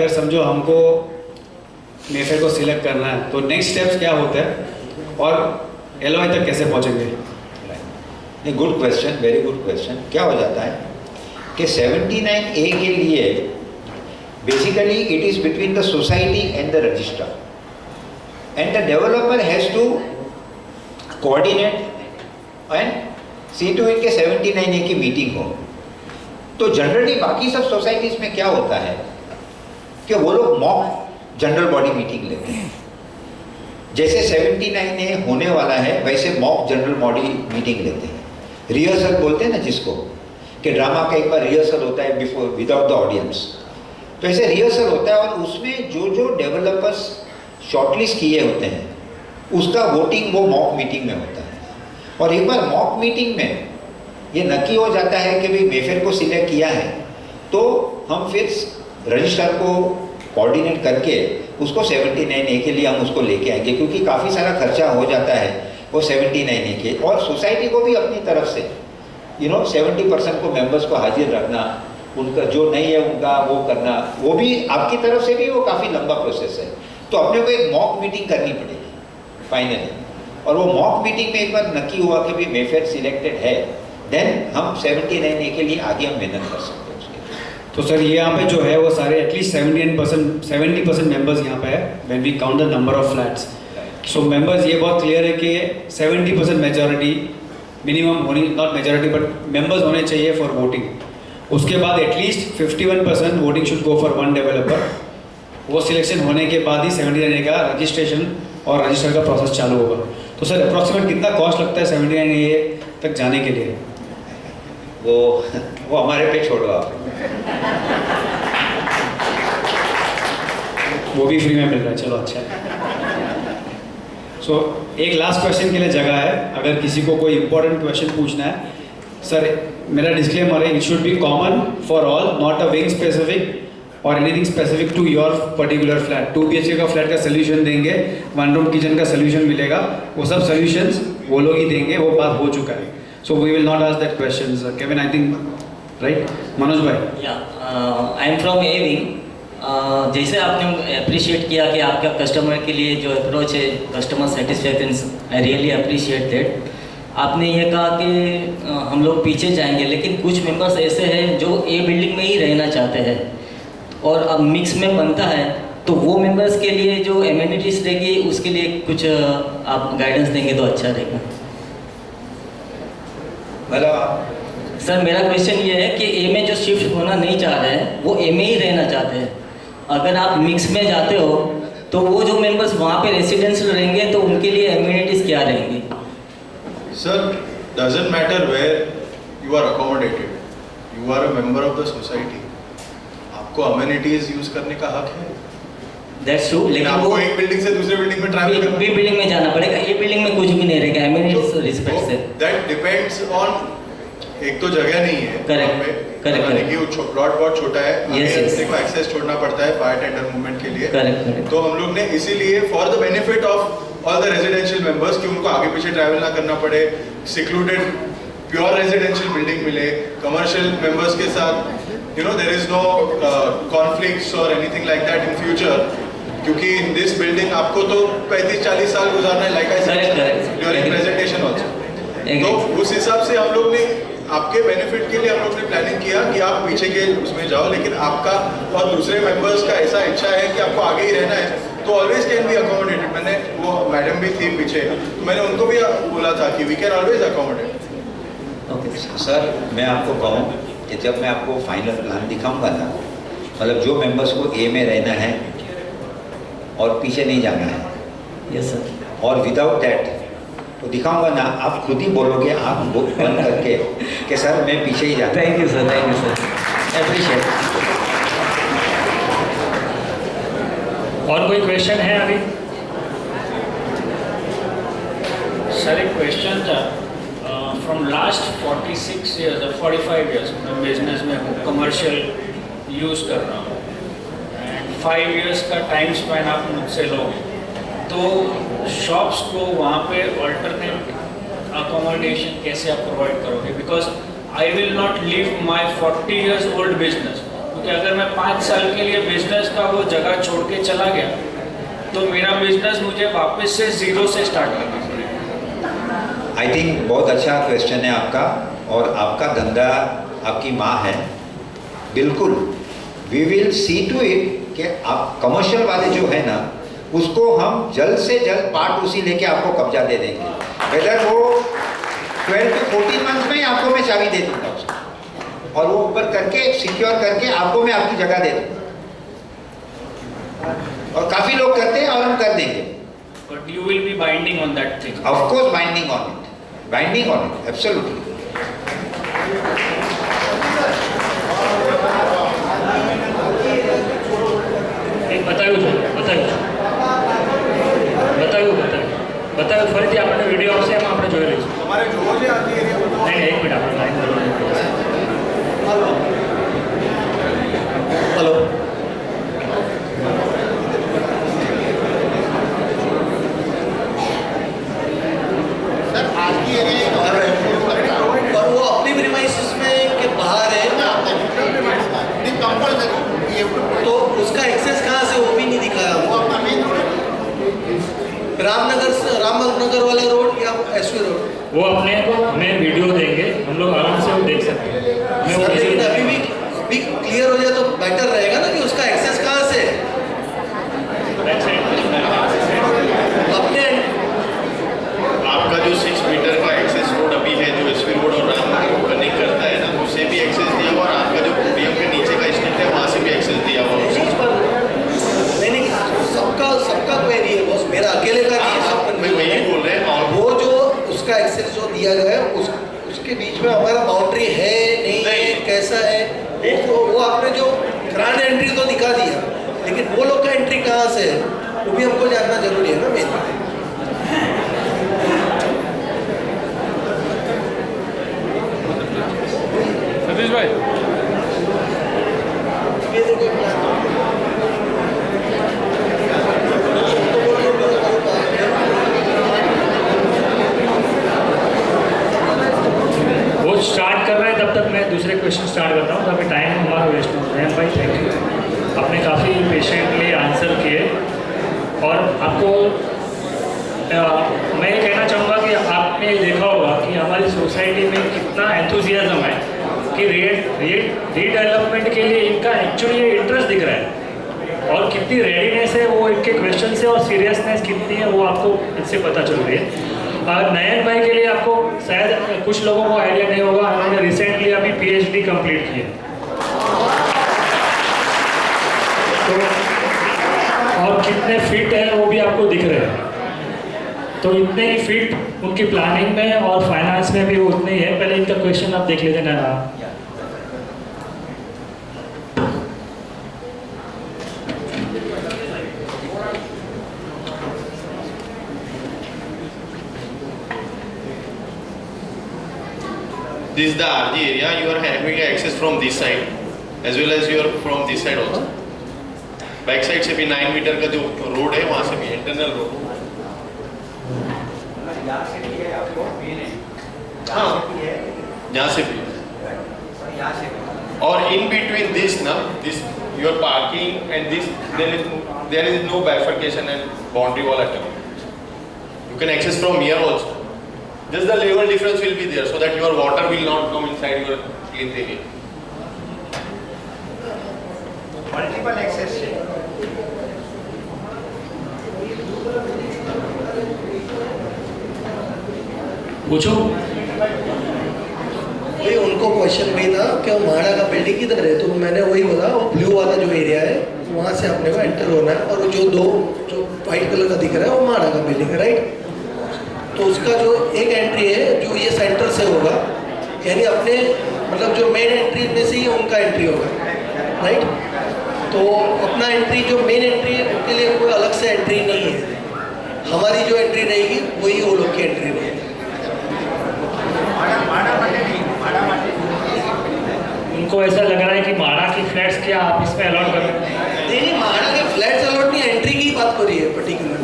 अगर समझो हमको मेफेयर को सिलेक्ट करना है तो नेक्स्ट स्टेप्स क्या होते हैं और एलओआई तक कैसे पहुंचेंगे? नहीं, good question, very good question. क्या हो जाता है कि 79A के लिए basically it is between the society and the registrar and the developer has to coordinate and see to it के 79A की मीटिंग हो। तो जनरली बाकी सब सोसाइटीज में क्या होता है कि वो लोग मॉक जनरल बॉडी मीटिंग लेते हैं। जैसे 79A होने वाला है वैसे मॉक जनरल बॉडी मीटिंग लेते हैं। रिहर्सल बोलते हैं ना जिसको, कि ड्रामा का एक बार रिहर्सल होता है बिफोर विदाउट द ऑडियंस। तो ऐसे रिहर्सल होता है और उसमें जो जो डेवलपर्स शॉर्टलिस्ट किए होते हैं उसका वोटिंग वो मॉक मीटिंग में होता है। और एक बार मॉक मीटिंग में ये नक्की हो जाता है कि भाई मेफेयर को सिलेक्ट किया है तो हम फिर रजिस्ट्रार को कोऑर्डिनेट करके उसको 79A के लिए हम उसको लेके आएंगे, क्योंकि काफ़ी सारा खर्चा हो जाता है वो 79A के। और सोसाइटी को भी अपनी तरफ से 70% को मेंबर्स को हाजिर रखना, उनका जो नहीं है उनका वो करना, वो भी आपकी तरफ से भी वो काफ़ी लंबा प्रोसेस है। तो अपने को एक मॉक मीटिंग करनी पड़ेगी फाइनली। और वो मॉक मीटिंग में एक बार नक्की हुआ कि भाई मेफेयर सिलेक्टेड है, देन हम 79A के लिए आगे हम मेहनत कर सकते हैं। तो सर ये यहाँ पे जो है वो सारे एटलीस्ट 70% मेंबर्स यहाँ पे है when we count the number of flats. So members ये बहुत क्लियर है कि 70% मेजॉरिटी मिनिमम होनी, नॉट मेजॉरिटी बट मेंबर्स होने चाहिए फॉर वोटिंग। उसके बाद at least 51% voting should go for one developer. वो सिलेक्शन होने के बाद ही 79A का रजिस्ट्रेशन और रजिस्टर का प्रोसेस चालू होगा। तो सर अप्रॉक्सीमेट कितना कॉस्ट लगता है 79A तक जाने के लिए? वो हमारे पे छोड़ो आप। वो भी फ्री में मिल रहा है, चलो अच्छा है। सो एक लास्ट क्वेश्चन के लिए जगह है, अगर किसी को कोई इंपॉर्टेंट क्वेश्चन पूछना है। सर मेरा डिस्क्लेमर है, it should be common for all, not a wing specific और anything specific to your particular flat. 2 BHK का फ्लैट का सोल्यूशन देंगे, 1 रूम किचन का सोल्यूशन मिलेगा, वो सब सोल्यूशंस वो लोग ही देंगे, वो बात हो चुका है। So we will not ask that questions. Kevin I think right? Manoj भाई? या I am from A wing. जैसे आपने अप्रिशिएट किया कि आपका कस्टमर के लिए जो अप्रोच है customer satisfaction, I really appreciate that. आपने ये कहा कि हम लोग पीछे जाएंगे, लेकिन कुछ मेंबर्स ऐसे हैं जो ए बिल्डिंग में ही रहना चाहते हैं और अब मिक्स में बनता है, तो वो मेंबर्स के लिए जो एमिनिटीज़ रहेगी उसके लिए कुछ आप गाइडेंस देंगे तो अच्छा रहेगा। सर मेरा क्वेश्चन ये है कि ए में जो शिफ्ट होना नहीं चाह रहे हैं वो ए में ही रहना चाहते हैं। अगर आप मिक्स में जाते हो तो वो जो मेंबर्स वहाँ पे रेसिडेंशियल रहेंगे तो उनके लिए एमिनिटीज़ क्या रहेंगी? Sir, doesn't matter where you are accommodated. You are a member of the society. आपको amenities use करने का हक है। That's true, लेकिन आपको एक बिल्डिंग से दूसरे बिल्डिंग में ट्रैवल करना, बी बिल्डिंग में जाना पड़ेगा, ए बिल्डिंग में कुछ भी नहीं रहेगा एमिनिटीज रिस्पेक्ट से। That depends on, एक तो जगह नहीं है। करेक्ट। कि प्लॉट बहुत छोटा है, yes. को एक्सेस छोड़ना पड़ता है फायर टेंडर मूवमेंट के लिए। करेक्ट। तो हम लोग ने इसीलिए for the benefit of all the residential members कि उनको आगे पीछे ट्रैवल ना करना पड़े, सिक्लूडेड प्योर रेजिडेंशियल बिल्डिंग मिले, कमर्शियल मेंबर्स के साथ देयर इज नो कॉन्फ्लिक्ट्स और anything like that in future, क्योंकि इन दिस बिल्डिंग आपको तो 35-40 साल गुजारना है, like I said during presentation also. तो उस हिसाब से हम लोग ने आपके बेनिफिट के लिए हम लोग ने प्लानिंग किया कि आप पीछे के उसमें जाओ, लेकिन आपका और दूसरे मेंबर्स का ऐसा इच्छा है कि आपको आगे ही रहना है तो ऑलवेज कैन बी अकोमोडेटेड। मैंने वो मैडम भी थी पीछे, तो मैंने उनको भी बोला था कि we can always accommodate. Sir मैं आपको कहूँ कि जब मैं आपको फाइनल प्लान दिखाऊंगा ना, मतलब जो मेंबर्स को ए में रहना है और पीछे नहीं जाना है, यस सर, और विदाउट दैट तो दिखाऊंगा ना, आप खुद ही बोलोगे आप बुक बंद करके कि सर मैं पीछे ही जाता। Thank you sir, appreciate. और कोई क्वेश्चन है अभी? सर एक क्वेश्चन था, फ्रॉम लास्ट 46 ईयर्स और 45 ईयर्स मैं बिजनेस में हूँ, कमर्शियल यूज़ कर रहा हूँ, एंड 5 ईयर्स का टाइम स्पैन आप मुझसे लोगे तो शॉप्स को वहाँ पे अल्टरनेट अकोमोडेशन कैसे आप प्रोवाइड करोगे? Because I will not leave my 40 years old business, कि अगर मैं 5 साल के लिए बिजनेस का वो जगह छोड़ के चला गया तो मेरा बिजनेस मुझे वापस से जीरो से स्टार्ट करना पड़ेगा। आई थिंक बहुत अच्छा क्वेश्चन है आपका, और आपका धंधा आपकी माँ है, बिल्कुल we will see to it कि आप कमर्शियल वाले जो है ना उसको हम जल्द से जल्द पार्ट उसी लेके आपको कब्जा दे देंगे। वेदर वो 12 to 14 मंथ में आपको मैं चाबी दे दूंगा उसको, और वो ऊपर करके सिक्योर करके आपको मैं आपकी जगह दे दूंगा। और काफी लोग करते हैं और हम कर देंगे। But you will be binding on that thing. Of course, binding on it, absolutely. बतायो ફરીથી આપણે વિડીયો આવશે એમાં આપણે જોઈ લઈશું. તમારે જોવો છે આથી એરિયા નહીં એક મિનિટ આપણે हेलो सर आज की एरिया और वो अपनी प्रीमाइसेस में के बाहर है कंपल्सरी तो उसका एक्सेस कहाँ से वो भी नहीं दिखाया वो हमको। अपना मेन रामनगर वाला रोड या एसवी रोड वो अपने को हमें वीडियो देंगे, हम लोग आराम से वो देख सकते हैं. मैं वो सर लेकिन वीडियो- अभी क्लियर हो जाए तो बेटर रहेगा ना कि उसका एक्सेस कहाँ से है। अपने आपका जो 6 मीटर का एक्सेस रोड अभी है जो एसपी रोड और रामनगर को कनेक्ट करता है ना, उससे भी एक्सेस दिया हुआ, और आपका जो पोडियम के नीचे का स्ट्रीट है वहाँ से भी एक्सेस दिया हुआ है। नहीं सबका क्वेरी है बॉस, मेरा अकेले का नहीं है, सबका मैं वही बोल रहे हैं। और वो जो उसका एक्सेस जो दिया गया है उसके बीच में हमारा बाउंड्री है नहीं है कैसा है वो आपने जो ग्रांड एंट्री तो दिखा दिया, लेकिन वो लोग का एंट्री कहाँ से है वो भी हमको जानना जरूरी है ना मेन। सतीश भाई ये देखो वो स्टार्ट कर रहे हैं, तब तक मैं दूसरे क्वेश्चन स्टार्ट करता हूँ ताकि टाइम हमारा वेस्ट ना हो. जयंत भाई थैंक यू, आपने काफ़ी पेशेंटली आंसर किए. और आपको मैं ये कहना चाहूँगा कि आपने देखा होगा कि हमारी सोसाइटी में कितना एंथुजियाज्म है कि रीडेवलपमेंट के लिए इनका एक्चुअली ये इंटरेस्ट दिख रहा है, और कितनी रेडीनेस है वो इनके क्वेश्चन से, और सीरियसनेस कितनी है वो आपको इससे पता चल रही है. नयन भाई के लिए आपको शायद कुछ लोगों को आइडिया नहीं होगा, उन्होंने रिसेंटली अभी PhD कंप्लीट किया. तो और कितने फिट हैं वो भी आपको दिख रहे हैं. तो इतने ही फिट उनकी प्लानिंग में और फाइनेंस में भी वो उतने ही है. पहले इनका क्वेश्चन आप देख लेते ना. this is the RG area. You are having access from this side as well as you are from this side also. Back side से भी 9 मीटर का जो रोड है वहाँ से भी इंटरनल रोड. हाँ यहाँ से भी. और in between this ना, this your parking and this there is no bifurcation and boundary wall at all. You can access from here also. Just the level difference will be there so that your water will not come inside your clean area. Multiple access है. पूछो. वही उनको question वही था कि वो म्हाडा का building किधर है, तो मैंने वही बोला वो ब्लू वाला जो एरिया है वहाँ से अपने को एंटर होना है, और वो जो वाइट कलर का दिख रहा है वो म्हाडा का बिल्डिंग है, राइट. तो उसका जो एक एंट्री है जो ये सेंटर से होगा, यानी अपने मतलब जो मेन एंट्री में से ही उनका एंट्री होगा, राइट. तो अपना एंट्री जो मेन एंट्री है उनके लिए कोई अलग से एंट्री नहीं है, हमारी जो एंट्री रहेगी वही वो लोग की एंट्री रहेगी. उनको ऐसा लग रहा है कि म्हाडा की फ्लैट्स क्या आप इसमें अलॉट कर रहे हैं? नहीं म्हाडा के फ्लैट्स अलॉट नहीं, एंट्री की बात हो रही है पर्टिकुलर.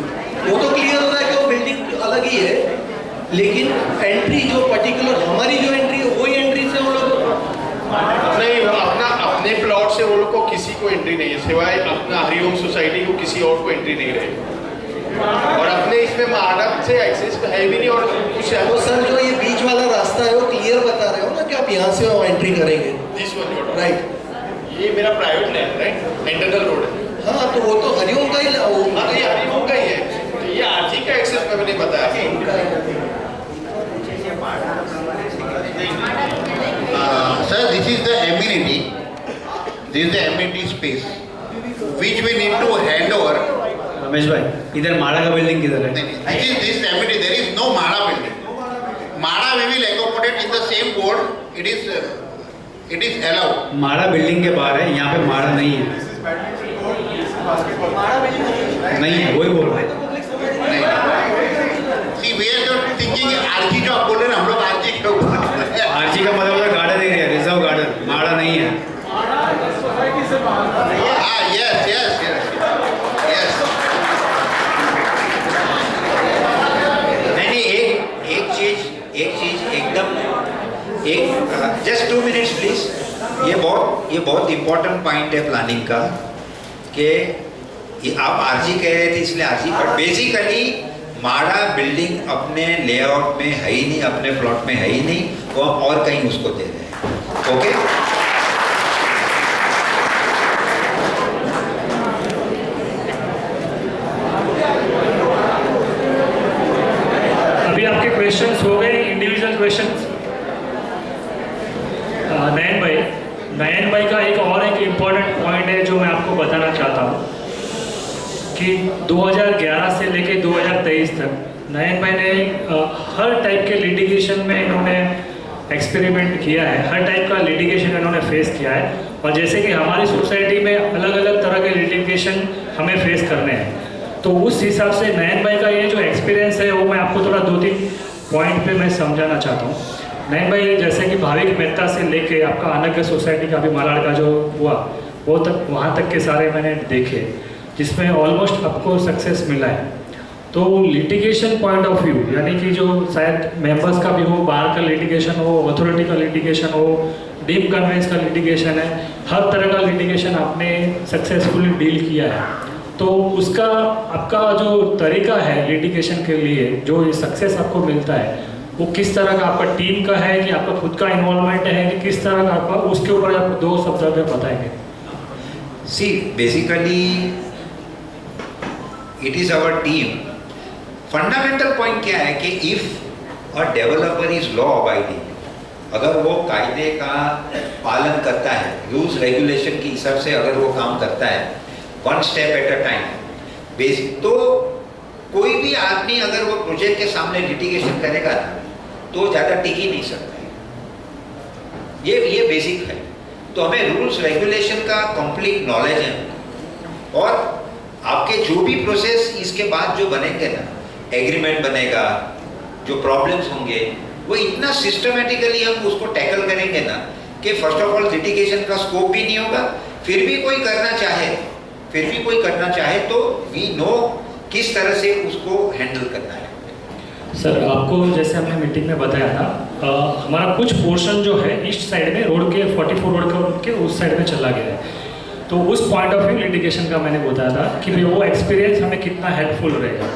वो तो क्लियर हो रहा है कि वो बिल्डिंग अलग ही है, लेकिन एंट्री जो पर्टिकुलर हमारी जो एंट्री है वही एंट्री से वो लोग नहीं, अपने प्लॉट से वो लोग को किसी को एंट्री नहीं है, सिवाय अपना हरिओम सोसाइटी को किसी और को एंट्री नहीं रहेगी। और अपने इसमें महाराज से एक्सेस है भी नहीं और कुछ है। तो सर जो ये बीच वाला रास्ता है वो क्लियर बता रहे हो ना कि आप यहाँ से एंट्री करेंगे? दिस वन राइट, ये मेरा private land, right, internal road है। हाँ तो वो तो हरिओम का ही हाँ, ये हरिओम का ही है। तो ये आरजी का एक्सेस में मैंने बताया कि Sir, this is the amenity. This is the amenity space, which we need to hand over. Ramesh भाई, इधर माड़ा का बिल्डिंग किधर है? This amenity. There is no Mada building. Mada we will accommodate in the same board. It is allowed. माड़ा building के बाहर है, यहाँ पे माड़ा नहीं है। नहीं है, वही बोल रहा है। See, we are not thinking RG जो आप बोल रहे हैं, हम लोग RG क्यों बोल रहे हैं? आरजी का मतलब होता है गार्डन एरिया, रिजर्व गार्डन, माड़ा नहीं है। Yes. नहीं, एक चीज एकदम जस्ट 2 मिनट्स प्लीज। ये बहुत इम्पोर्टेंट पॉइंट है प्लानिंग का कि ये आप आरजी कह रहे थे इसलिए आरजी, बट बेसिकली माड़ा बिल्डिंग अपने लेआउट में है ही नहीं, अपने प्लॉट में है ही नहीं, वो और कहीं उसको दे रहे हैं। ओके, अभी आपके क्वेश्चंस हो गए, इंडिविजुअल क्वेश्चंस। नयन भाई का एक इम्पॉर्टेंट पॉइंट है जो मैं आपको बताना चाहता हूँ कि 2011 से लेके 2023 तक नयन भाई ने हर टाइप के लिटिगेशन में इन्होंने एक्सपेरिमेंट किया है, हर टाइप का लिटिगेशन इन्होंने फेस किया है। और जैसे कि हमारी सोसाइटी में अलग अलग तरह के लिटिगेशन हमें फेस करने हैं, तो उस हिसाब से नयन भाई का ये जो एक्सपीरियंस है वो मैं आपको थोड़ा 2-3 पॉइंट पे मैं समझाना चाहता हूँ। नयन भाई, जैसे कि भाविक मेहता से लेके आपका अनग्य सोसाइटी का भी मालाड का जो हुआ वो तक, वहाँ तक के सारे मैंने देखे, जिसमें ऑलमोस्ट आपको सक्सेस मिला है। तो लिटिगेशन पॉइंट ऑफ व्यू, यानी कि जो शायद मेंबर्स का भी हो, बार का लिटिगेशन हो, अथॉरिटी का लिटिगेशन हो, डीम कन्वेंस का लिटिगेशन है, हर तरह का लिटिगेशन आपने सक्सेसफुली डील किया है। तो उसका आपका जो तरीका है लिटिगेशन के लिए, जो ये सक्सेस आपको मिलता है, वो किस तरह का आपका टीम का है कि आपका खुद का इन्वॉल्वमेंट है कि किस तरह का आपका, उसके ऊपर आप 2 शब्द में बताएंगे। See basically it is our team. Fundamental point क्या है कि if a developer is law abiding, अगर वो कायदे का पालन करता है, रूल्स रेगुलेशन के हिसाब से अगर वो काम करता है, 1 step at a time basic, तो कोई भी आदमी अगर वो प्रोजेक्ट के सामने लिटिगेशन करेगा तो ज़्यादा टिक ही नहीं सकता है। ये बेसिक है। तो हमें रूल्स रेगुलेशन का कंप्लीट नॉलेज है, और आपके जो भी प्रोसेस इसके बाद जो बनेंगे ना, एग्रीमेंट बनेगा, जो प्रॉब्लम्स होंगे, वो इतना सिस्टमेटिकली हम उसको टैकल करेंगे ना कि फर्स्ट ऑफ ऑल लिटिगेशन का स्कोप भी नहीं होगा। फिर भी कोई करना चाहे तो वी नो किस तरह से उसको हैंडल करना है। सर, आपको जैसे हमने मीटिंग में बताया था, हमारा कुछ पोर्शन जो है ईस्ट साइड में रोड के 44 रोड के उस साइड में चला गया है। तो उस पॉइंट ऑफ व्यू लिटिगेशन का मैंने बताया था कि भाई वो एक्सपीरियंस हमें कितना हेल्पफुल रहेगा।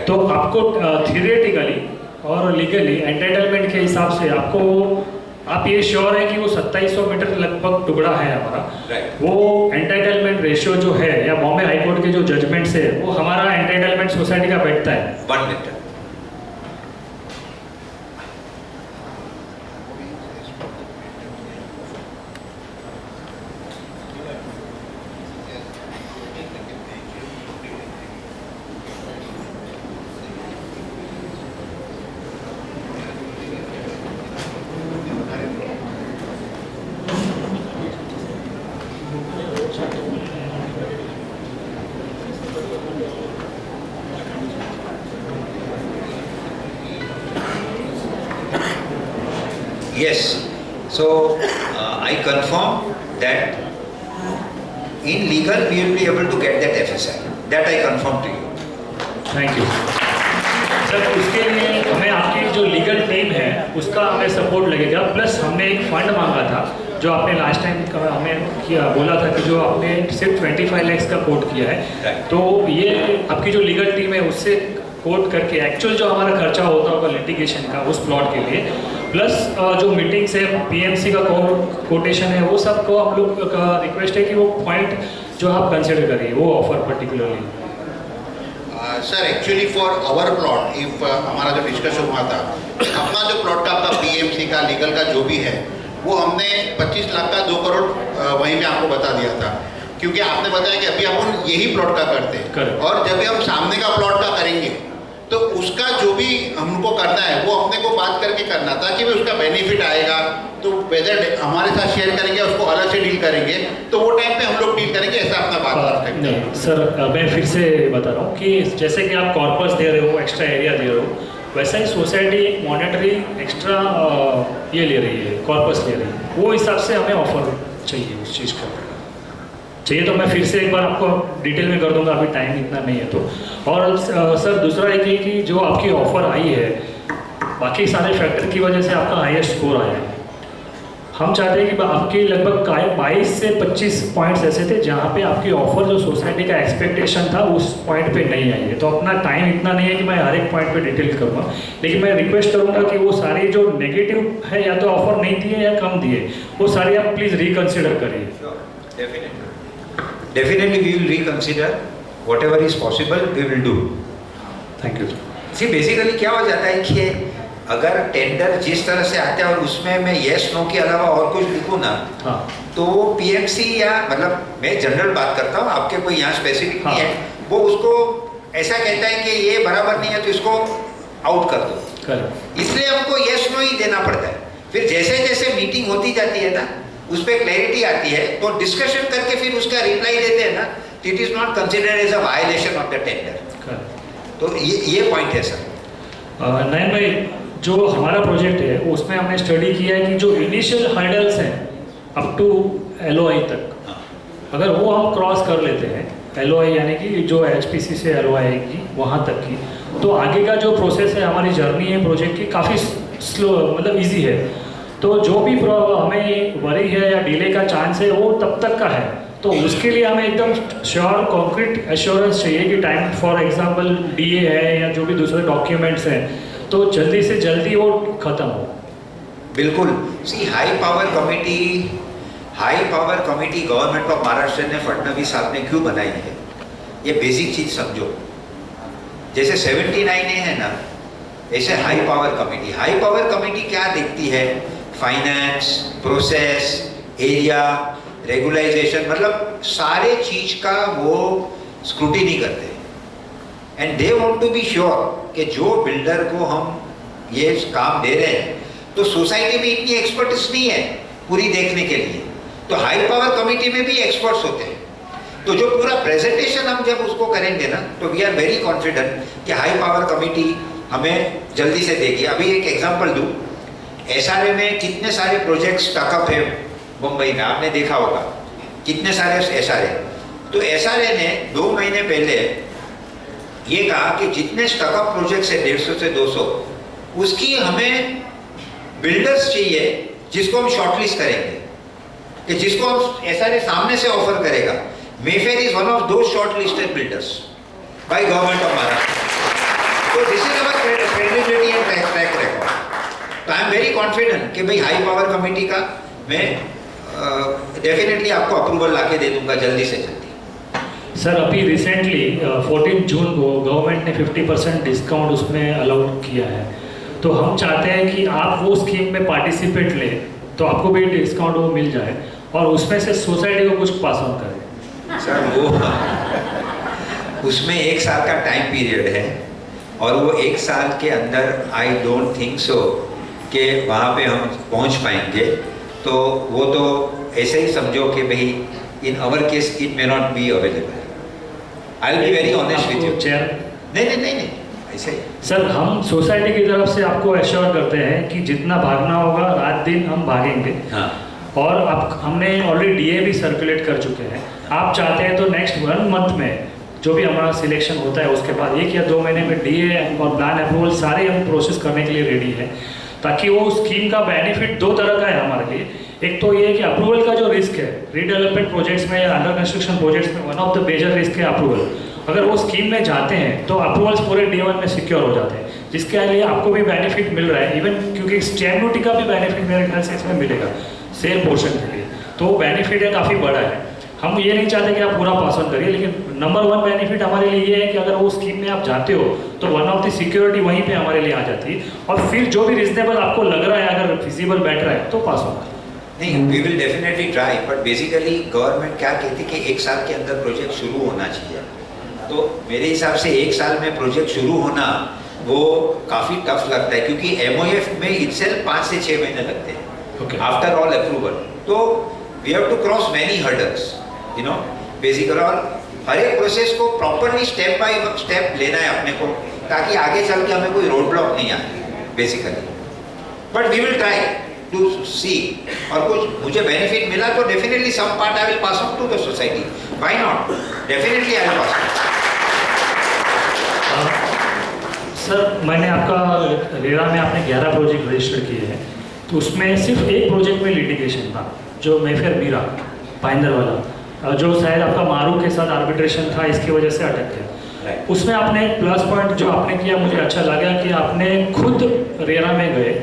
तो आपको थियोरेटिकली और लीगली एंटाइटलमेंट के हिसाब से आपको, आप ये श्योर है कि वो 2700 मीटर लगभग टुकड़ा है हमारा, वो एंटाइटलमेंट रेशियो जो है, या बॉम्बे हाई कोर्ट के जो जजमेंट्स है, वो हमारा एंटाइटलमेंट सोसाइटी का बैठता है 1 metre. Yes, so I confirm that in legal we will be able to get that FSI. That I confirm to you. Thank you sir. उसके लिए हमें आपकी जो लीगल टीम है उसका हमें सपोर्ट लगेगा, प्लस हमने एक फंड मांगा था जो आपने लास्ट टाइम हमें किया बोला था कि जो आपने सिर्फ 25 lakhs का कोट किया है, तो ये आपकी जो लीगल टीम है उससे कोट करके एक्चुअल जो हमारा खर्चा होता होगा लिटिगेशन का उस प्लॉट के लिए, प्लस जो मीटिंग्स है पीएमसी का कोटेशन है, वो सब को हम लोग का रिक्वेस्ट है कि वो पॉइंट जो आप कंसिडर करिए वो offer particularly. Sir actually for our plot if हमारा जो डिस्कशन हुआ था, अपना जो प्लॉट का आपका पीएमसी का लीगल का जो भी है वो हमने 25 लाख का 2 करोड़ वहीं में आपको बता दिया था, क्योंकि आपने बताया कि अभी हम यही प्लॉट का करते हैं और जब भी हम सामने का प्लॉट का करेंगे तो उसका जो भी हमको करना है वो अपने को बात करके करना, ताकि भी उसका बेनिफिट आएगा तो वेदर हमारे साथ शेयर करेंगे, उसको अलग से डील करेंगे, तो वो टाइम पे हम लोग डील करेंगे, ऐसा अपना बात कर सकते हैं। नहीं सर, मैं फिर से बता रहा हूँ कि जैसे कि आप कॉर्पस दे रहे हो, एक्स्ट्रा एरिया दे रहे हो, वैसा ही सोसाइटी मॉनेटरी एक्स्ट्रा ये ले रही है, कॉर्पस ले रही है, वो हिसाब से हमें ऑफर चाहिए उस चीज़ का चाहिए। तो मैं फिर से एक बार आपको डिटेल में कर दूंगा, अभी टाइम इतना नहीं है तो। और सर दूसरा एक ये कि जो आपकी ऑफ़र आई है बाकी सारे फैक्टर की वजह से आपका हाईएस्ट स्कोर आया है। हम चाहते हैं कि आपके लगभग 22 से 25 पॉइंट्स ऐसे थे जहाँ पे आपकी ऑफ़र जो सोसाइटी का एक्सपेक्टेशन था उस पॉइंट पे नहीं आई है। तो अपना टाइम इतना नहीं है कि मैं हर एक पॉइंट पे डिटेल करूँगा, लेकिन मैं रिक्वेस्ट करूँगा कि वो सारी जो नेगेटिव है या तो ऑफ़र नहीं दिए या कम दिए, वो सारी आप प्लीज़ रिकन्सिडर करिए। Definitely we will reconsider whatever is possible, we will do. Thank you. See basically क्या हो जाता है कि अगर टेंडर जिस तरह से आता है और उसमें मैं येस नो के अलावा और कुछ लिखूँ ना, हाँ, तो पीएमसी या मतलब मैं जनरल बात करता हूँ, आपके कोई यहाँ स्पेसिफिक नहीं है, वो उसको ऐसा कहता है कि ये बराबर नहीं है तो इसको आउट कर दो, इसलिए हमको येस नो ही देना पड़ता है। फिर जैसे जैसे मीटिंग होती जाती है ना, उस पर क्लैरिटी आती है तो डिस्कशन करके फिर उसका रिप्लाई देते हैं ना, it is not considered as a violation of the tender. तो ये पॉइंट है सर। नयन भाई, जो हमारा प्रोजेक्ट है उसमें हमने स्टडी किया है कि जो इनिशियल हर्डल्स हैं अप टू LOI तक, अगर वो हम क्रॉस कर लेते हैं, LOI यानी कि जो HPC से LOI आएगी वहाँ तक की, तो आगे का जो प्रोसेस है, हमारी जर्नी है प्रोजेक्ट की काफ़ी स्लो मतलब ईजी है। तो जो भी हमें वरी है या डिले का चांस है वो तब तक का है, तो उसके लिए हमें एकदम श्योर कॉन्क्रीट एश्योरेंस चाहिए कि टाइम फॉर एग्जांपल DA है या जो भी दूसरे डॉक्यूमेंट्स हैं तो जल्दी से जल्दी वो ख़त्म हो। बिल्कुल। See high power committee government of Maharashtra ने, फडणवीस साहब ने क्यों बनाई है, ये बेसिक चीज़ समझो। जैसे 79A है ना, ऐसे हाई पावर कमेटी क्या देखती है, फाइनेंस, प्रोसेस, एरिया, रेगुलाइजेशन, मतलब सारे चीज का वो स्क्रूटिनी करते हैं and they want to be sure कि जो बिल्डर को हम ये काम दे रहे हैं तो सोसाइटी में इतनी एक्सपर्टिस नहीं है पूरी देखने के लिए, तो हाई पावर कमेटी में भी एक्सपर्ट्स होते हैं। तो जो पूरा प्रेजेंटेशन हम जब उसको करेंगे ना, तो वी आर वेरी कॉन्फिडेंट कि हाई पावर कमेटी हमें जल्दी से देगी। अभी एक एग्जांपल दूं, SRA में कितने सारे प्रोजेक्ट्स स्टकअप है मुंबई में, आपने देखा होगा कितने सारे SRA। तो SRA ने 2 महीने पहले ये कहा कि जितने स्टकअप प्रोजेक्ट्स है 150 से 200, उसकी हमें बिल्डर्स चाहिए जिसको हम शॉर्टलिस्ट करेंगे, कि जिसको हम SRA सामने से ऑफर करेगा। मेफेयर इज वन ऑफ दो shortlisted builders by government of Maharashtra. तो this is our credibility and track record. तो आई एम वेरी कॉन्फिडेंट कि भाई हाई पावर कमेटी का मैं डेफिनेटली आपको अप्रूवल लाके दे दूंगा जल्दी से जल्दी। सर अभी रिसेंटली 14 जून को गवर्नमेंट ने 50% डिस्काउंट उसमें अलाउ किया है, तो हम चाहते हैं कि आप वो स्कीम में पार्टिसिपेट लें तो आपको भी डिस्काउंट वो मिल जाए और उसमें से सोसाइटी को कुछ पास ऑन करें। सर वो उसमें 1 साल का टाइम पीरियड है और वो 1 साल के अंदर आई डोंट थिंक सो कि वहाँ पे हम पहुँच पाएंगे। तो वो तो ऐसे ही समझो कि भाई in our case it may not be available. I will be very honest with you. नहीं ऐसे ही सर हम सोसाइटी की तरफ से आपको एश्योर करते हैं कि जितना भागना होगा रात दिन हम भागेंगे। हाँ। और अब हमने ऑलरेडी DA भी सर्कुलेट कर चुके हैं। आप चाहते हैं तो नेक्स्ट 1 मंथ में जो भी हमारा सिलेक्शन होता है उसके बाद 1 या 2 महीने में DA और प्लान अप्रूवल सारे हम प्रोसेस करने के लिए रेडी हैं, ताकि वो स्कीम का बेनिफिट 2 तरह का है हमारे लिए। एक तो ये है कि अप्रूवल का जो रिस्क है रीडेवलपमेंट प्रोजेक्ट्स में या अंडर कंस्ट्रक्शन प्रोजेक्ट्स में, one of the major risk है अप्रूवल। अगर वो स्कीम में जाते हैं तो अप्रूवल्स पूरे डे वन में सिक्योर हो जाते हैं, जिसके लिए आपको भी बेनिफिट मिल रहा है, इवन क्योंकि स्टैम्प ड्यूटी का भी बेनिफिट मेरे ख्याल से इसमें मिलेगा सेल पोर्शन के लिए, तो वो बेनिफिट है काफ़ी बड़ा है। हम ये नहीं चाहते कि आप पूरा पास ऑन करिए, लेकिन नंबर वन बेनिफिट हमारे लिए ये है कि अगर वो स्कीम में आप जाते हो तो वन ऑफ द सिक्योरिटी वहीं पे हमारे लिए आ जाती है, और फिर जो भी रिजनेबल आपको लग रहा है अगर फिजिबल बैठ रहा है तो पास ऑन। नहीं, we will definitely try, but basically government क्या कहती है कि 1 साल के अंदर प्रोजेक्ट शुरू होना चाहिए। तो मेरे हिसाब से 1 साल में प्रोजेक्ट शुरू होना वो काफ़ी टफ लगता है, क्योंकि MOF में इटसेल्फ 5 से 6 महीने लगते हैं आफ्टर ऑल अप्रूवल। तो we have to cross many hurdles, you know, basically. और हर एक प्रोसेस को प्रॉपरली स्टेप बाय स्टेप लेना है अपने को, ताकि आगे चल के हमें कोई रोड ब्लॉक नहीं आए basically. But we will try to see, और कुछ मुझे बेनिफिट मिला तो definitely some part I will pass on to the society, why not, definitely I will pass. Sir, मैंने आपका रेरा में आपने 11 प्रोजेक्ट रजिस्टर किए हैं, तो उसमें सिर्फ एक प्रोजेक्ट में लिटिगेशन था, जो मेफेयर मीरा पाइंदर वाला, जो शायद आपका मारू के साथ आर्बिट्रेशन था, इसकी वजह से अटक गया। उसमें आपने एक प्लस पॉइंट जो आपने किया मुझे अच्छा लगा कि आपने खुद रेरा में गए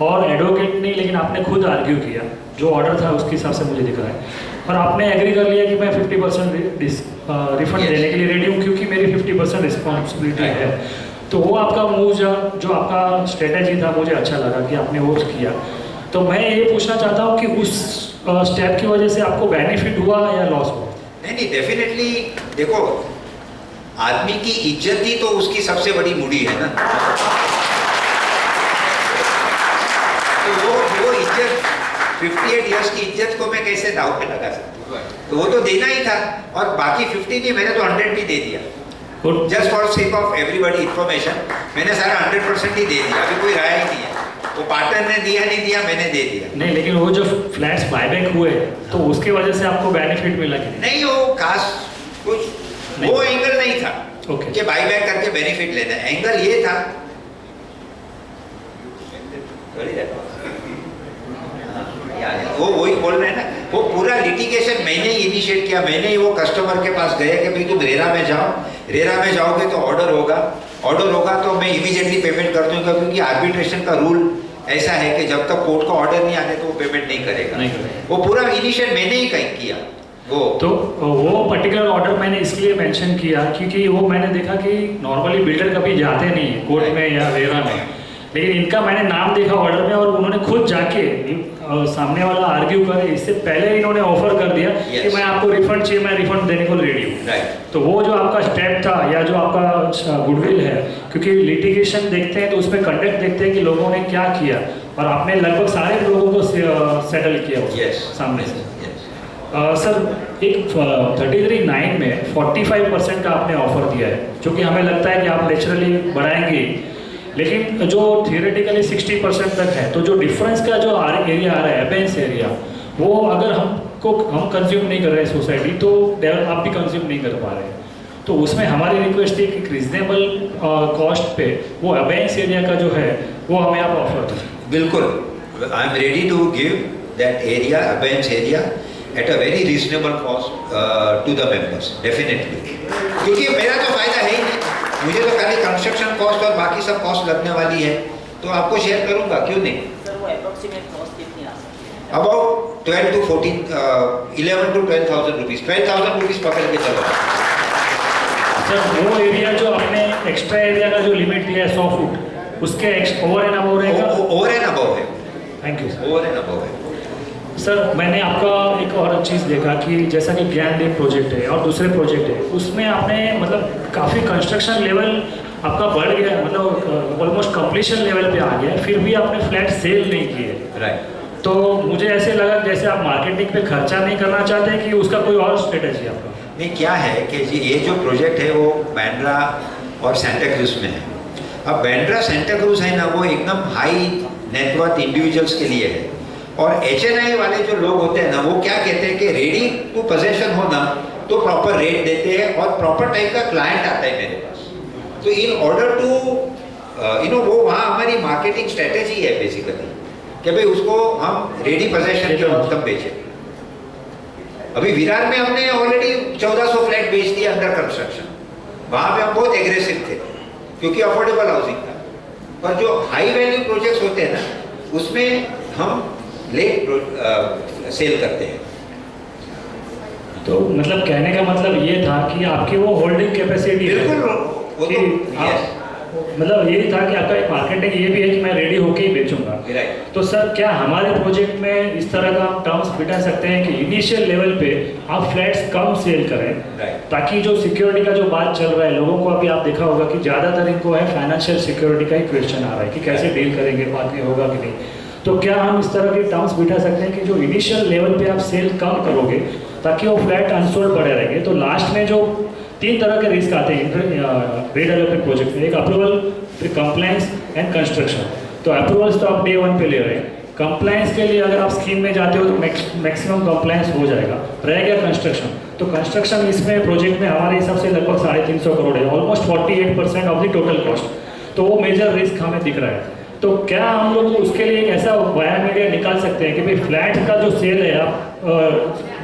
और एडवोकेट नहीं, लेकिन आपने खुद आर्ग्यू किया, जो ऑर्डर था उसके हिसाब से मुझे दिख रहा है, और आपने एग्री कर लिया कि मैं 50% रिफंड देने के लिए रेडी हूँ, क्योंकि मेरी 50% रिस्पॉन्सिबिलिटी है। तो वो आपका मूव जो आपका स्ट्रेटेजी था मुझे अच्छा लगा कि आपने वो किया। तो मैं ये पूछना चाहता हूँ कि उस स्टेप की वजह से आपको बेनिफिट हुआ या लॉस हुआ? नहीं, डेफिनेटली देखो, आदमी की इज्जत ही तो उसकी सबसे बड़ी मूड़ी है ना। तो वो इज्जत 58 इयर्स की इज्जत को मैं कैसे दाव पे लगा सकता हूँ? तो वो तो देना ही था, और बाकी 50 नहीं, मैंने तो 100 भी दे दिया, just for sake of everybody information. मैंने सारा 100% ही दे दिया, अभी कोई राय ही नहीं है। वो पार्टनर ने दिया नहीं दिया, मैंने दे दिया। नहीं, लेकिन वो जो फ्लैट्स बायबैक हुए तो उसकी वजह से आपको बेनिफिट मिला कि नहीं? वो खास कुछ वो एंगल नहीं था कि बायबैक करके बेनिफिट लेना है। एंगल ये था, वो वही बोल रहे हैं ना, वो पूरा लिटिगेशन मैंने ही इनिशिएट किया, मैंने ही वो कस्टमर के पास गया कि भाई तुम रेरा में जाओ, रेरा में जाओगे तो ऑर्डर होगा तो मैं इमीडिएटली पेमेंट कर दूंगा, क्योंकि आर्बिट्रेशन का रूल ऐसा है कि जब तक कोर्ट का ऑर्डर नहीं आने तो वो पेमेंट नहीं करेगा। वो पूरा इनिशिएट मैंने ही कहीं किया। वो पर्टिकुलर ऑर्डर मैंने इसलिए मेंशन किया क्योंकि वो मैंने देखा कि नॉर्मली बिल्डर कभी जाते नहीं है कोर्ट में या रेरा में, लेकिन इनका मैंने नाम देखा ऑर्डर में, और उन्होंने खुद जाके सामने वाला आर्ग्यू करे इससे पहले इन्होंने ऑफर कर दिया कि मैं आपको रिफंड चाहिए, मैं रिफंड देने को रेडी हूँ। तो वो जो आपका स्टेप था या जो आपका गुडविल है, क्योंकि लिटिगेशन देखते हैं तो उसमें कंटेंट देखते हैं कि लोगों ने क्या किया, और आपने लगभग सारे लोगों को सेटल किया सामने से। सर, एक 33(9) में 45% का आपने ऑफर दिया है, जो कि हमें लगता है कि आप नेचुरली बढ़ाएंगे, लेकिन जो थियोरेटिकली 60% तक है, तो जो डिफरेंस का जो एरिया आ रहा है, एबेंस एरिया, वो अगर हम कंज्यूम नहीं कर रहे हैं सोसाइटी, तो आप भी कंज्यूम नहीं कर पा रहे हैं, तो उसमें हमारी रिक्वेस्ट है कि रिजनेबल कॉस्ट पे वो एबेंस एरिया का जो है वो हमें आप ऑफर दें। बिल्कुल, I am ready to give that area, एबेंस area at a very reasonable cost to the members, definitely, क्योंकि मेरा तो फायदा है ही नहीं, मुझे तो खाली कंस्ट्रक्शन कॉस्ट और बाकी सब कॉस्ट लगने वाली है, तो आपको शेयर करूंगा, क्यों नहीं। सर, वो अप्रोक्सीमेट कॉस्ट कितनी आ सकती है? About 12 to 14, 11 to 12,000 rupees, 12,000 rupees पकड़ के चलो। सर, वो एरिया जो आपने एक्स्ट्रा एरिया का जो लिमिट दिया है 100 फुट, उसके ओवर एंड अबव रहेगा? ओवर एंड अबव है। Thank you sir. Over and above है। सर, मैंने आपका एक और चीज़ देखा कि जैसा कि ज्ञानदीप प्रोजेक्ट है और दूसरे प्रोजेक्ट है, उसमें आपने मतलब काफ़ी कंस्ट्रक्शन लेवल आपका बढ़ गया, मतलब ऑलमोस्ट कंप्लीशन लेवल पे आ गया, फिर भी आपने फ्लैट सेल नहीं किए। राइट। तो मुझे ऐसे लगा जैसे आप मार्केटिंग पे खर्चा नहीं करना चाहते हैं, कि उसका कोई और स्ट्रेटेजी आपका? नहीं, क्या है कि ये जो प्रोजेक्ट है वो बांद्रा और सेंटा क्रूज में है। अब बांद्रा सेंटा क्रूज है ना, वो एकदम हाई नेटवर्थ इंडिविजुअल्स के लिए है, और HNI वाले जो लोग होते हैं ना, वो क्या कहते हैं कि रेडी टू पोजेशन हो ना तो प्रॉपर रेट देते हैं, और प्रॉपर टाइप का क्लाइंट आता है मेरे पास। तो इन ऑर्डर टू वो वहाँ हमारी मार्केटिंग स्ट्रेटेजी है बेसिकली, कि भाई उसको हम रेडी पोजेशन के वक्त तब बेचें। अभी विरार में हमने ऑलरेडी 1400 फ्लैट बेच दिया अंडर कंस्ट्रक्शन। वहाँ पे हम बहुत एग्रेसिव थे क्योंकि अफोर्डेबल हाउसिंग था। पर जो हाई वैल्यू प्रोजेक्ट्स होते हैं ना, उसमें हम लेट सेल करते हैं। तो मतलब कहने का मतलब ये था कि आपकी वो होल्डिंग कैपेसिटी बिल्कुल वो तो yes, मतलब ये था कि आपका एक मार्केटिंग ये भी है कि मैं रेडी होके ही बेचूंगा। right. तो सर क्या हमारे प्रोजेक्ट में इस तरह का टर्म्स बिठा सकते हैं कि इनिशियल लेवल पे आप फ्लैट्स कम सेल करें, Right. ताकि जो सिक्योरिटी का जो बात चल रहा है लोगों को, अभी आप देखा होगा कि ज़्यादातर इनको है फाइनेंशियल सिक्योरिटी का ही क्वेश्चन आ रहा है कि कैसे डील करेंगे, बाकी होगा कि नहीं। तो क्या हम इस तरह के टर्म्स बिठा सकते हैं कि जो इनिशियल लेवल पे आप सेल कम करोगे ताकि वो फ्लैट अनसोल्ड पड़े रहेंगे। तो लास्ट में जो 3 तरह के रिस्क आते हैं रीडेवलपमेंट प्रोजेक्ट में, एक अप्रूवल, फिर कंप्लायंस एंड कंस्ट्रक्शन। तो अप्रूवल्स तो आप डे 1 पे ले रहे हैं। कंप्लायंस के लिए अगर आप स्कीम में जाते हो तो मैक्सिमम कंप्लायंस हो जाएगा। रह गया कंस्ट्रक्शन, तो कंस्ट्रक्शन इसमें प्रोजेक्ट में हमारे हिसाब से लगभग 350 करोड़ है, almost 48% of the total cost. तो वो मेजर रिस्क हमें दिख रहा है। तो क्या हम लोग उसके लिए एक ऐसा वाया मीडिया निकाल सकते हैं कि भाई फ्लैट का जो सेल है आप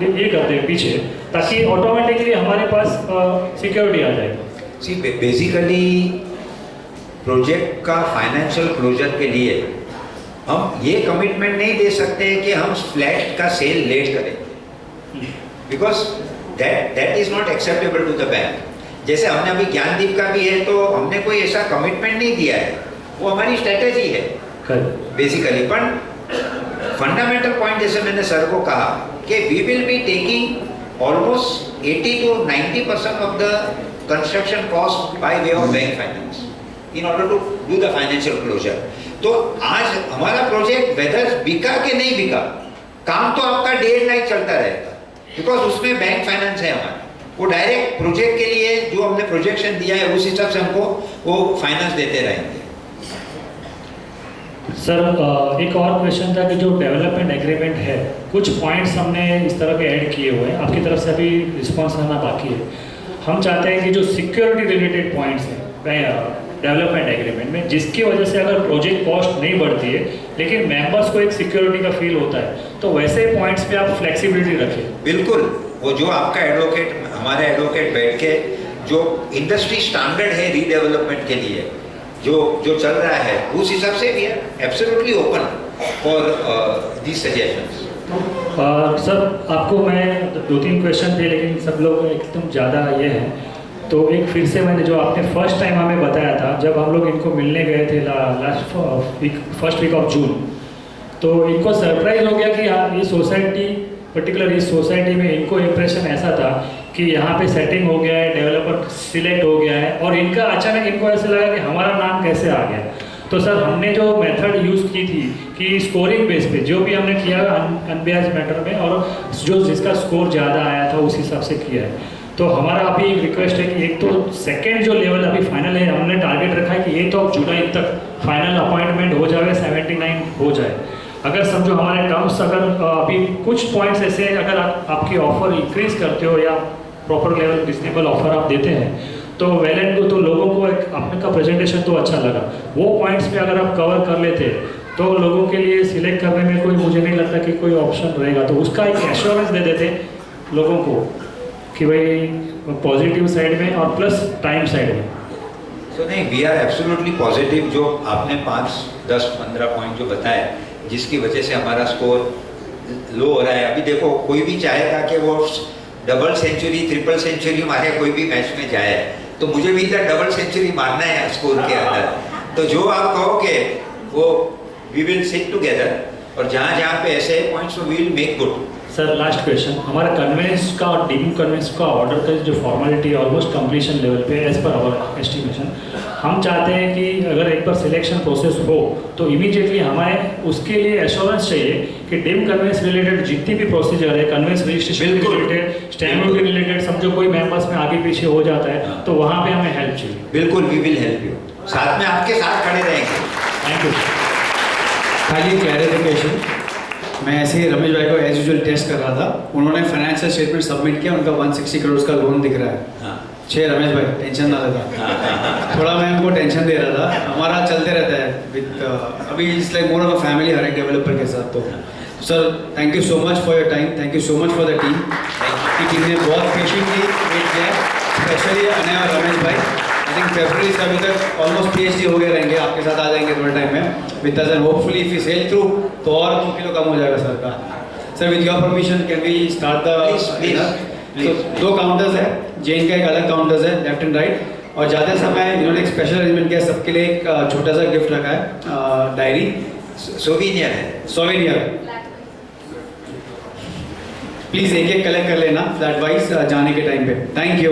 ये करते हैं पीछे, ताकि ऑटोमेटिकली हमारे पास सिक्योरिटी आ जाएगी। सी बेसिकली प्रोजेक्ट का फाइनेंशियल क्लोजर के लिए हम ये कमिटमेंट नहीं दे सकते कि हम फ्लैट का सेल लेट करेंगे, because that is not acceptable to the bank. जैसे हमने अभी ज्ञानदीप का भी है, तो हमने कोई ऐसा कमिटमेंट नहीं दिया है, वो हमारी स्ट्रेटेजी है बेसिकली। पर फंडामेंटल पॉइंट जैसे मैंने सर को कहा कि we will be taking almost 80 to 90% of the construction cost by way of bank finance in order to do the financial closure. तो आज हमारा प्रोजेक्ट वेदर बिका के नहीं बिका, काम तो आपका डे एंड नाइट चलता रहेगा, बिकॉज उसमें बैंक फाइनेंस है हमारा। वो डायरेक्ट प्रोजेक्ट के लिए जो हमने प्रोजेक्शन दिया है उस हिसाब से हमको वो फाइनेंस देते रहेंगे। सर एक और क्वेश्चन था कि जो डेवलपमेंट एग्रीमेंट है, कुछ पॉइंट्स हमने इस तरह के ऐड किए हुए हैं, आपकी तरफ से अभी रिस्पांस आना बाकी है। हम चाहते हैं कि जो सिक्योरिटी रिलेटेड पॉइंट्स हैं डेवलपमेंट एग्रीमेंट में, जिसकी वजह से अगर प्रोजेक्ट कॉस्ट नहीं बढ़ती है लेकिन मेंबर्स को एक सिक्योरिटी का फील होता है, तो वैसे पॉइंट्स पे आप फ्लेक्सिबिलिटी रखें। बिल्कुल, वो जो आपका एडवोकेट, हमारे एडवोकेट बैठ के जो इंडस्ट्री स्टैंडर्ड है रीडेवलपमेंट के लिए जो चल रहा है, उस हिसाब से we are absolutely open for these suggestions. Sir आपको मैं 2-3 क्वेश्चन थे, लेकिन सब लोग एकदम ज़्यादा ये हैं, तो एक फिर से मैंने जो आपने फर्स्ट टाइम हमें बताया था जब हम लोग इनको मिलने गए थे फर्स्ट वीक ऑफ जून, तो इनको सरप्राइज हो गया कि ये सोसाइटी, पर्टिकुलर इस सोसाइटी में इनको इम्प्रेशन ऐसा था कि यहाँ पे सेटिंग हो गया है, डेवलपर सिलेक्ट हो गया है, और इनका अचानक इनको ऐसा लगा कि हमारा नाम कैसे आ गया। तो सर हमने जो मेथड यूज़ की थी कि स्कोरिंग बेस पे जो भी हमने किया अनब्याज मैटर में, और जो जिसका स्कोर ज़्यादा आया था उस हिसाब से किया है। तो हमारा अभी एक रिक्वेस्ट है कि एक तो सेकेंड जो लेवल अभी फाइनल है, हमने टारगेट रखा है कि 8 जुलाई तक फाइनल अपॉइंटमेंट हो जाए, 79 हो जाए। अगर समझो हमारे टर्म्स अगर अभी कुछ पॉइंट्स ऐसे अगर आपकी ऑफर इंक्रीज करते हो या प्रॉपर लेवल रिजनेबल ऑफर आप देते हैं तो वेल एंड गुड, तो लोगों को एक अपने का प्रेजेंटेशन तो अच्छा लगा, वो पॉइंट्स पे अगर आप कवर कर लेते तो लोगों के लिए सिलेक्ट करने में कोई, मुझे नहीं लगता कि कोई ऑप्शन रहेगा। तो उसका एक एश्योरेंस दे देते लोगों को कि भाई पॉजिटिव साइड में और प्लस टाइम साइड में। सो नहीं, वी आर एब्सोल्युटली पॉजिटिव। जो आपने 5, 10, 15 पॉइंट जो बताए जिसकी वजह से हमारा स्कोर लो हो रहा है, अभी देखो कोई भी चाहेगा कि वो डबल सेंचुरी, ट्रिपल सेंचुरी मारे कोई भी मैच में जाए, तो मुझे भी इधर डबल सेंचुरी मारना है स्कोर के अंदर। तो जो आप कहोगे वो वी विल सिट टुगेदर, और जहाँ जहाँ पे ऐसे points we will make good. Sir last question, हमारा कन्वेंस का और डीम कन्वेंस का ऑर्डर का जो फॉर्मेलिटी है ऑलमोस्ट कंप्लीशन लेवल पे एज पर आवर एस्टिमेशन। हम चाहते हैं कि अगर एक बार सिलेक्शन प्रोसेस हो तो इमीडिएटली हमारे उसके लिए एश्योरेंस चाहिए कि डीम कन्वेंस रिलेटेड जितनी भी प्रोसीजर है, conveyance registration related, stamp duty related, समझो कोई मेंबर्स में आगे पीछे हो जाता है तो वहाँ पे हमें हेल्प चाहिए। बिल्कुल, वी विल हेल्प यू, साथ में आपके साथ खड़े रहेंगे। Thank you. खाली क्लैरिफिकेशन, मैं ऐसे ही रमेश भाई को एज यूजुअल टेस्ट कर रहा था, उन्होंने फाइनेंशियल स्टेटमेंट सबमिट किया, उनका 160 करोड़ का लोन दिख रहा है। हाँ। छः रमेश भाई टेंशन ना लेता, थोड़ा मैं उनको टेंशन दे रहा था, हमारा चलते रहता है विद अभी it's like more of a family हर एक डेवलपर के साथ। तो sir thank you so much for your time, thank you so much for the team, आपकी टीम ने बहुत पेशेंटली वेट किया है, स्पेशली अनय और रमेश भाई। आई थिंक फरवरी से अभी तक ऑलमोस्ट PhD हो गए रहेंगे, आपके साथ आ जाएंगे थोड़े टाइम में with us, and hopefully if you sail through तो और 2 किलो कम हो जाएगा सर का। Sir with your permission can we start the दो काउंटर्स है, जैन का एक अलग काउंटर्स है लेफ्ट एंड राइट, और जाते समय इन्होंने एक स्पेशल अरेंजमेंट किया, सबके लिए एक छोटा सा गिफ्ट रखा है, डायरी सोविनियर है। सोविनियर। प्लीज एक एक कलेक्ट कर लेना फ्लैट वाइज जाने के टाइम पे। Thank you.